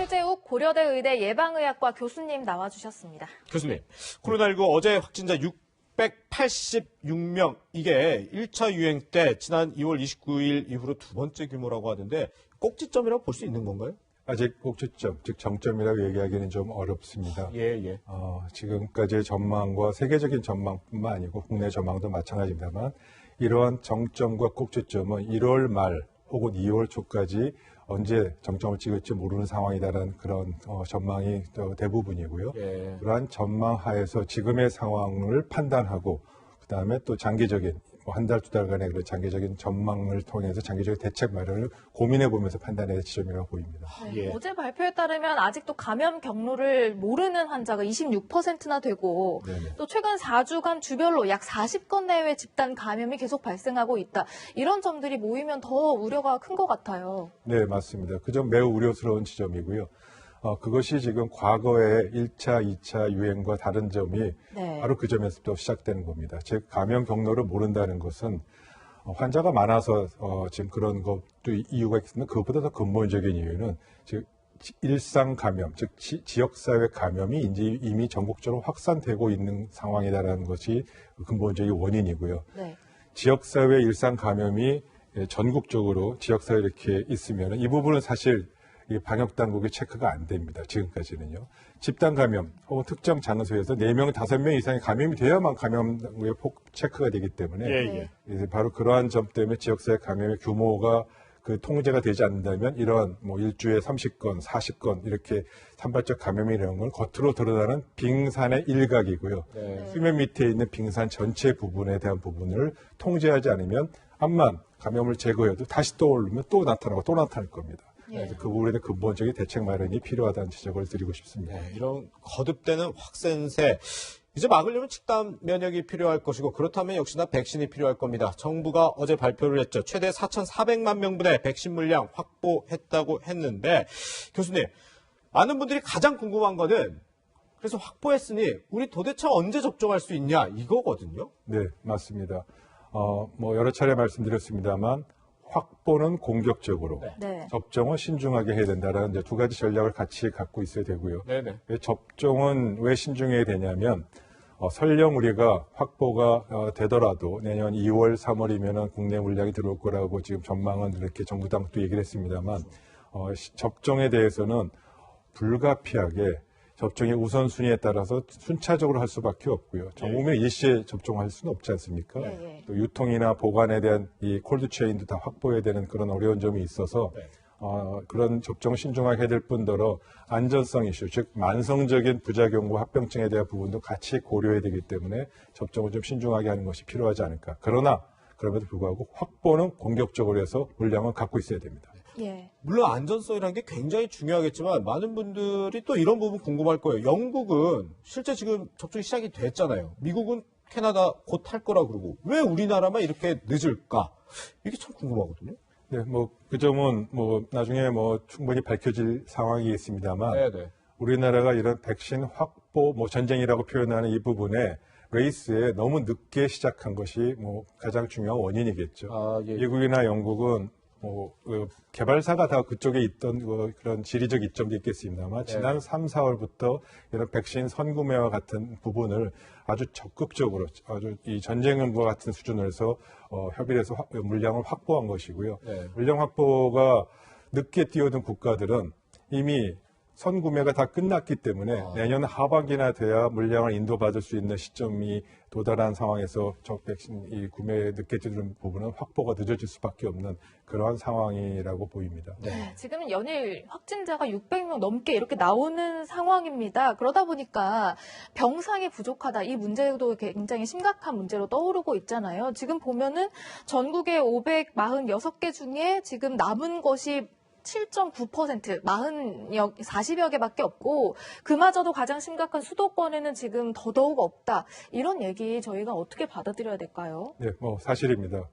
최재욱 고려대 의대 예방의학과 교수님 나와주셨습니다. 교수님, 코로나19 어제 확진자 686명, 이게 1차 유행 때 지난 2월 29일 이후로 두 번째 규모라고 하는데 꼭지점이라고 볼 수 있는 건가요? 아직 꼭지점, 즉 정점이라고 얘기하기는 좀 어렵습니다. 예. 지금까지의 전망과 세계적인 전망뿐만 아니고 국내 전망도 마찬가지입니다만 이러한 정점과 꼭지점은 1월 말 혹은 2월 초까지 언제 정점을 찍을지 모르는 상황이다라는 그런 전망이 대부분이고요. 예. 그러한 전망 하에서 지금의 상황을 판단하고 그다음에 또 장기적인 한 달, 두 달간의 그런 장기적인 전망을 통해서 장기적인 대책 마련을 고민해 보면서 판단해야 될 지점이라고 보입니다. 네, 예. 어제 발표에 따르면 아직도 감염 경로를 모르는 환자가 26%나 되고 네네. 또 최근 4주간 주별로 약 40건 내외 집단 감염이 계속 발생하고 있다. 이런 점들이 모이면 더 우려가 큰 것 같아요. 네, 맞습니다. 그 점 매우 우려스러운 지점이고요. 그것이 지금 과거의 1차, 2차 유행과 다른 점이 네. 바로 그 점에서부터 시작되는 겁니다. 즉, 감염 경로를 모른다는 것은 환자가 많아서 지금 그런 것도 이유가 있는데 그것보다 더 근본적인 이유는 즉 일상 감염, 즉 지역사회 감염이 이제 이미 전국적으로 확산되고 있는 상황이다라는 것이 근본적인 원인이고요. 네. 지역사회 일상 감염이 전국적으로 지역사회에 이렇게 있으면 이 부분은 사실 방역 당국의 체크가 안 됩니다. 지금까지는요. 집단 감염 혹은 특정 장소에서 4명, 5명 이상의 감염이 돼야만 감염 당국의 체크가 되기 때문에 예. 이제 바로 그러한 점 때문에 지역사회 감염의 규모가 통제가 되지 않는다면 이런 일주에 30건, 40건 이렇게 산발적 감염이라는 건 겉으로 드러나는 빙산의 일각이고요. 네. 수면 밑에 있는 빙산 전체 부분에 대한 부분을 통제하지 않으면 암만 감염을 제거해도 다시 떠오르면 또 나타나고 또 나타날 겁니다. 그래서 그 부분에 대한 근본적인 대책 마련이 필요하다는 지적을 드리고 싶습니다. 네, 이런 거듭되는 확산세, 이제 막으려면 집단 면역이 필요할 것이고 그렇다면 역시나 백신이 필요할 겁니다. 정부가 어제 발표를 했죠. 최대 4,400만 명분의 백신 물량 확보했다고 했는데 교수님, 많은 분들이 가장 궁금한 거는 그래서 확보했으니 우리 도대체 언제 접종할 수 있냐 이거거든요. 네, 맞습니다. 여러 차례 말씀드렸습니다만 확보는 공격적으로, 네. 접종은 신중하게 해야 된다는 이제 두 가지 전략을 같이 갖고 있어야 되고요. 네네. 접종은 왜 신중해야 되냐면 설령 우리가 확보가 되더라도 내년 2월, 3월이면 국내 물량이 들어올 거라고 지금 전망은 이렇게 정부 당국도 얘기를 했습니다만 접종에 대해서는 불가피하게 접종의 우선순위에 따라서 순차적으로 할 수밖에 없고요. 전 국민 일시에 접종할 수는 없지 않습니까? 네. 또 유통이나 보관에 대한 이 콜드체인도 다 확보해야 되는 그런 어려운 점이 있어서 그런 접종을 신중하게 해야 될 뿐더러 안전성 이슈, 즉 만성적인 부작용과 합병증에 대한 부분도 같이 고려해야 되기 때문에 접종을 좀 신중하게 하는 것이 필요하지 않을까. 그러나 그럼에도 불구하고 확보는 공격적으로 해서 물량을 갖고 있어야 됩니다. 예. 물론 안전성이라는 게 굉장히 중요하겠지만 많은 분들이 또 이런 부분 궁금할 거예요. 영국은 실제 지금 접종이 시작이 됐잖아요. 미국은 캐나다 곧 할 거라 그러고 왜 우리나라만 이렇게 늦을까? 이게 참 궁금하거든요. 네, 그 점은 나중에 충분히 밝혀질 상황이 있습니다만 네네. 우리나라가 이런 백신 확보, 전쟁이라고 표현하는 이 부분에 레이스에 너무 늦게 시작한 것이 가장 중요한 원인이겠죠. 예. 미국이나 영국은 개발사가 다 그쪽에 있던 그런 지리적 이점도 있겠습니다만 지난 3, 4월부터 이런 백신 선구매와 같은 부분을 아주 적극적으로 아주 이 전쟁과 같은 수준으로 해서 협의를 해서 물량을 확보한 것이고요. 네. 물량 확보가 늦게 뛰어든 국가들은 이미 선구매가 다 끝났기 때문에 내년 하반기나 돼야 물량을 인도받을 수 있는 시점이 도달한 상황에서 백신 이 구매에 늦게 뛰는 부분은 확보가 늦어질 수밖에 없는 그러한 상황이라고 보입니다. 네, 지금 연일 확진자가 600명 넘게 이렇게 나오는 상황입니다. 그러다 보니까 병상이 부족하다. 이 문제도 굉장히 심각한 문제로 떠오르고 있잖아요. 지금 보면은 전국의 546개 중에 지금 남은 것이 7.9%, 40여 개밖에 없고 그마저도 가장 심각한 수도권에는 지금 더더욱 없다. 이런 얘기 저희가 어떻게 받아들여야 될까요? 네, 사실입니다.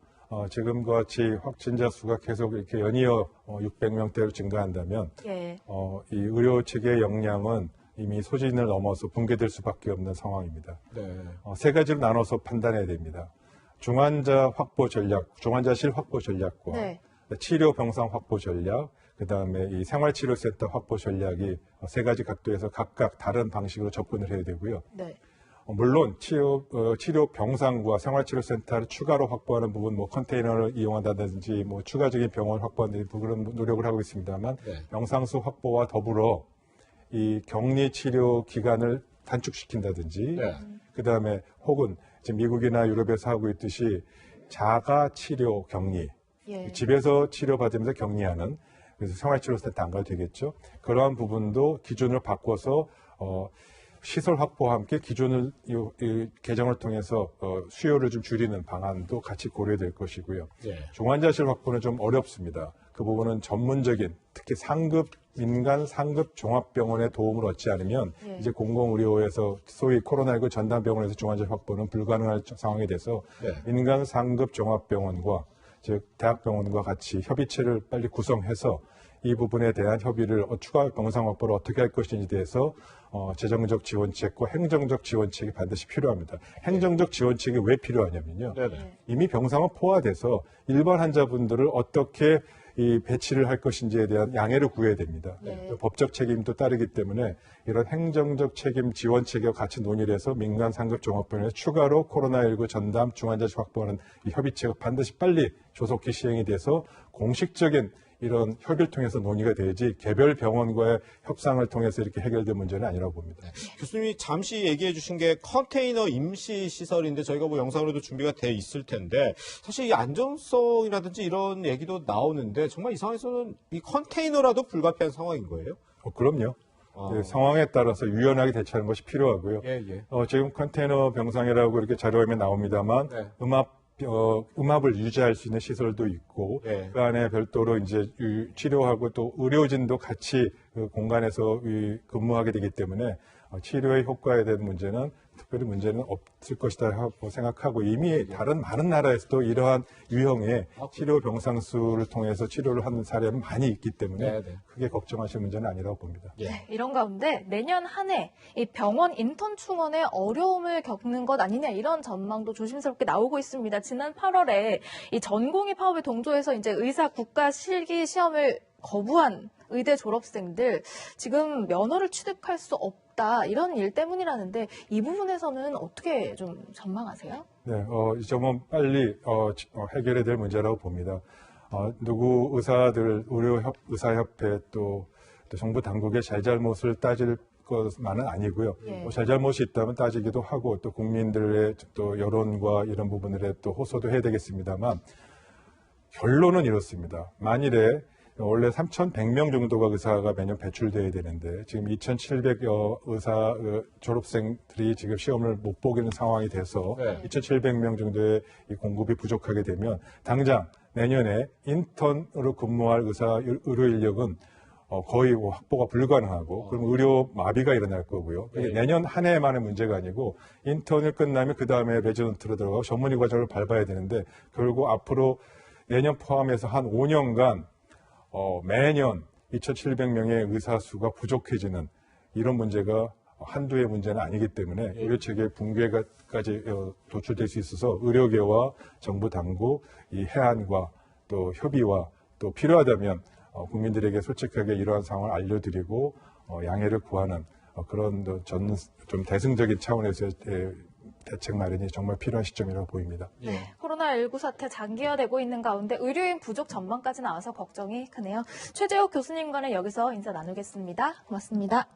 지금과 같이 확진자 수가 계속 이렇게 연이어 600명대로 증가한다면 예. 이 의료 체계의 역량은 이미 소진을 넘어서 붕괴될 수밖에 없는 상황입니다. 네. 세 가지로 나눠서 판단해야 됩니다. 중환자 확보 전략, 중환자실 확보 전략과 네. 치료 병상 확보 전략, 그다음에 이 생활치료센터 확보 전략이 세 가지 각도에서 각각 다른 방식으로 접근을 해야 되고요. 네. 물론 치료 병상과 생활치료센터를 추가로 확보하는 부분, 뭐 컨테이너를 이용한다든지 뭐 추가적인 병원 확보하는 그런 노력을 하고 있습니다만 네. 병상수 확보와 더불어 이 격리 치료 기간을 단축시킨다든지 네. 그다음에 혹은 지금 미국이나 유럽에서 하고 있듯이 자가 치료 격리, 예. 집에서 치료받으면서 격리하는, 그래서 생활치료센터 안 가도 되겠죠. 그러한 부분도 기준을 바꿔서 시설 확보와 함께 기준을 이 개정을 통해서 수요를 좀 줄이는 방안도 같이 고려될 것이고요. 네. 중환자실 확보는 좀 어렵습니다. 그 부분은 전문적인, 특히 민간 상급 종합병원의 도움을 얻지 않으면 네. 이제 공공의료에서 소위 코로나19 전담병원에서 중환자실 확보는 불가능할 상황이 돼서 네. 민간 상급 종합병원과 즉 대학병원과 같이 협의체를 빨리 구성해서 이 부분에 대한 협의를 추가 병상 확보를 어떻게 할 것인지에 대해서 재정적 지원책과 행정적 지원책이 반드시 필요합니다. 행정적 지원책이 왜 필요하냐면요. 네네. 이미 병상은 포화돼서 일반 환자분들을 어떻게 이 배치를 할 것인지에 대한 양해를 구해야 됩니다. 네. 법적 책임도 따르기 때문에 이런 행정적 책임 지원책과 같이 논의를 해서 민간 상급 종합병원에서 추가로 코로나19 전담 중환자실 확보하는 이 협의체가 반드시 빨리 조속히 시행이 돼서 공식적인 이런 협의를 통해서 논의가 되지 개별 병원과의 협상을 통해서 이렇게 해결된 문제는 아니라고 봅니다. 교수님이 잠시 얘기해 주신 게 컨테이너 임시 시설인데 저희가 뭐 영상으로도 준비가 돼 있을 텐데 사실 이 안전성이라든지 이런 얘기도 나오는데 정말 이 상황에서는 이 컨테이너라도 불가피한 상황인 거예요? 그럼요. 아. 네, 상황에 따라서 유연하게 대처하는 것이 필요하고요. 예, 예. 지금 컨테이너 병상이라고 이렇게 자료화면에 나옵니다만 네. 음압을 유지할 수 있는 시설도 있고 네. 그 안에 별도로 이제 치료하고 또 의료진도 같이 그 공간에서 근무하게 되기 때문에 치료의 효과에 대한 문제는 특별히 문제는 없을 것이다 하고 생각하고 이미 다른 많은 나라에서도 이러한 유형의 치료 병상수를 통해서 치료를 하는 사례는 많이 있기 때문에 네, 네. 크게 걱정하실 문제는 아니라고 봅니다. 예. 이런 가운데 내년 한 해 이 병원 인턴 충원에 어려움을 겪는 것 아니냐 이런 전망도 조심스럽게 나오고 있습니다. 지난 8월에 이 전공의 파업에 동조해서 이제 의사 국가 실기 시험을 거부한 의대 졸업생들 지금 면허를 취득할 수 없다 이런 일 때문이라는데 이 부분에서는 어떻게 좀 전망하세요? 네, 이 점은 빨리 해결해야 될 문제라고 봅니다. 누구 의사협회 또 정부 당국의 잘잘못을 따질 것만은 아니고요. 예. 잘잘못이 있다면 따지기도 하고 또 국민들의 또 여론과 이런 부분들에 또 호소도 해야 되겠습니다만 결론은 이렇습니다. 만일에 원래 3,100명 정도가 의사가 매년 배출돼야 되는데 지금 2,700여 의사 졸업생들이 지금 시험을 못 보기는 상황이 돼서 네. 2,700명 정도의 이 공급이 부족하게 되면 당장 내년에 인턴으로 근무할 의료 인력은 거의 확보가 불가능하고 그럼 의료 마비가 일어날 거고요. 그게 내년 한 해만의 문제가 아니고 인턴을 끝나면 그 다음에 레지던트로 들어가고 전문의 과정을 밟아야 되는데 결국 앞으로 내년 포함해서 한 5년간 매년 2,700명의 의사 수가 부족해지는 이런 문제가 한두의 문제는 아니기 때문에 의료체계 붕괴까지 도출될 수 있어서 의료계와 정부 당국, 이 해안과 또 협의와 또 필요하다면 국민들에게 솔직하게 이러한 상황을 알려드리고 양해를 구하는 그런 좀 대승적인 차원에서의 대책 마련이 정말 필요한 시점이라고 보입니다. 네, 코로나19 사태 장기화되고 있는 가운데 의료인 부족 전망까지 나와서 걱정이 크네요. 최재욱 교수님과는 여기서 인사 나누겠습니다. 고맙습니다.